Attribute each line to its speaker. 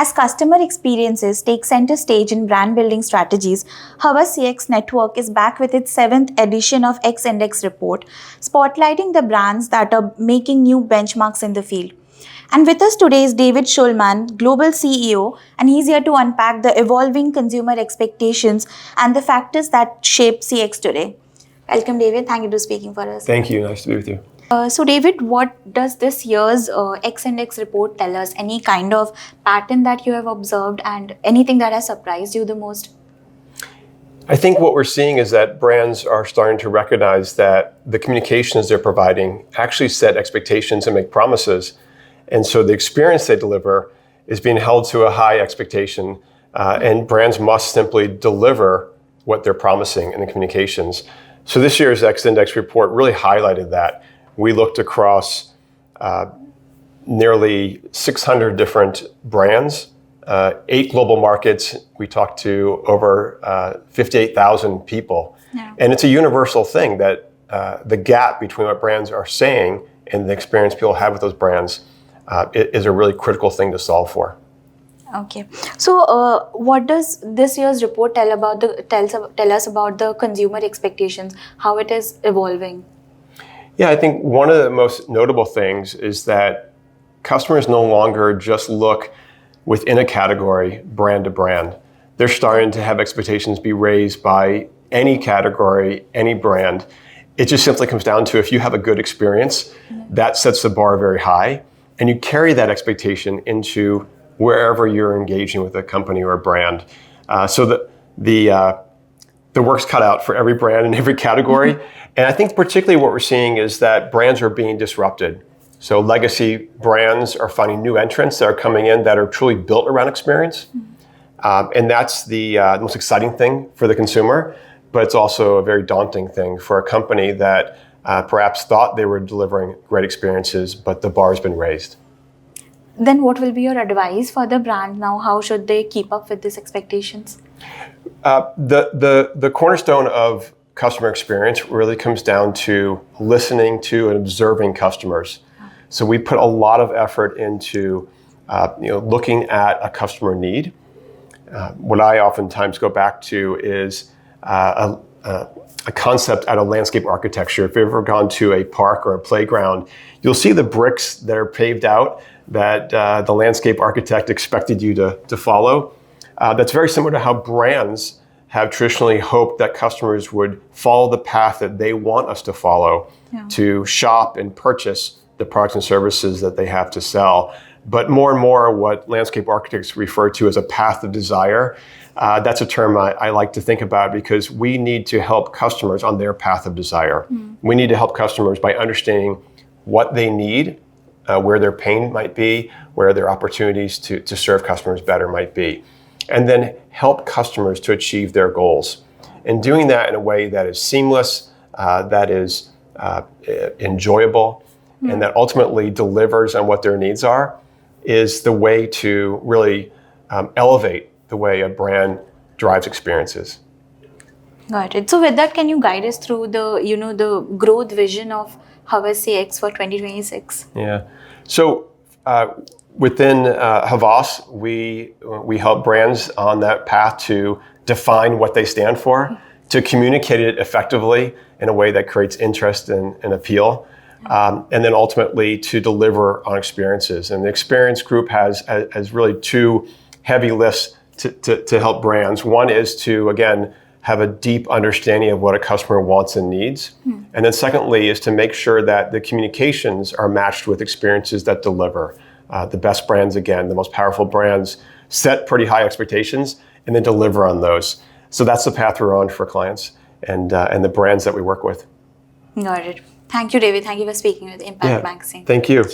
Speaker 1: As customer experiences take center stage in brand building strategies, Havas CX Network is back with its 7th edition of X Index report, spotlighting the brands that are making new benchmarks in the field. And with us today is David Shulman, Global CEO, and he's here to unpack the evolving consumer expectations and the factors that shape CX today. Welcome, David. Thank you for speaking for us.
Speaker 2: Thank you. Nice to be with you.
Speaker 1: So, David, what does this year's X Index report tell us? Any kind of pattern that you have observed and anything that has surprised you the most?
Speaker 2: I think what we're seeing is that brands are starting to recognize that the communications they're providing actually set expectations and make promises. And so the experience they deliver is being held to a high expectation, and brands must simply deliver what they're promising in the communications. So this year's X Index report really highlighted that. We looked across nearly 600 different brands, 8 global markets. We talked to over 58,000 people. Yeah. And it's a universal thing that the gap between what brands are saying and the experience people have with those brands is a really critical thing to solve for.
Speaker 1: Okay. So what does this year's report tell us about the consumer expectations, how it is evolving?
Speaker 2: Yeah, I think one of the most notable things is that customers no longer just look within a category, brand to brand. They're starting to have expectations be raised by any category, any brand. It just simply comes down to if you have a good experience, that sets the bar very high, and you carry that expectation into wherever you're engaging with a company or a brand. So the work's cut out for every brand in every category. And I think particularly what we're seeing is that brands are being disrupted. So legacy brands are finding new entrants that are coming in that are truly built around experience. And that's the most exciting thing for the consumer, but it's also a very daunting thing for a company that perhaps thought they were delivering great experiences, but the bar's been raised.
Speaker 1: Then what will be your advice for the brand now? How should they keep up with these expectations?
Speaker 2: The cornerstone of customer experience really comes down to listening to and observing customers. So we put a lot of effort into looking at a customer need. What I oftentimes go back to is a concept out of landscape architecture. If you've ever gone to a park or a playground, you'll see the bricks that are paved out that the landscape architect expected you to follow. That's very similar to how brands have traditionally hoped that customers would follow the path that they want us to follow to shop and purchase the products and services that they have to sell. But more and more what landscape architects refer to as a path of desire, that's a term I like to think about because we need to help customers on their path of desire. We need to help customers by understanding what they need, where their pain might be, where their opportunities to serve customers better might be, and then help customers to achieve their goals. And doing that in a way that is seamless, that is enjoyable, and that ultimately delivers on what their needs are is the way to really elevate the way a brand drives experiences.
Speaker 1: Got it. So with that, can you guide us through the growth vision of Havas CX for 2026?
Speaker 2: Yeah. So within Havas, we help brands on that path to define what they stand for, to communicate it effectively in a way that creates interest and appeal, and then ultimately to deliver on experiences. And the experience group has really 2 heavy lifts to help brands. One is to, again, have a deep understanding of what a customer wants and needs. And then secondly is to make sure that the communications are matched with experiences that deliver. The best brands, again, the most powerful brands, set pretty high expectations and then deliver on those. So that's the path we're on for clients and the brands that we work with.
Speaker 1: Got it. Thank you, David. Thank you for speaking with Impact Magazine.
Speaker 2: Thank you.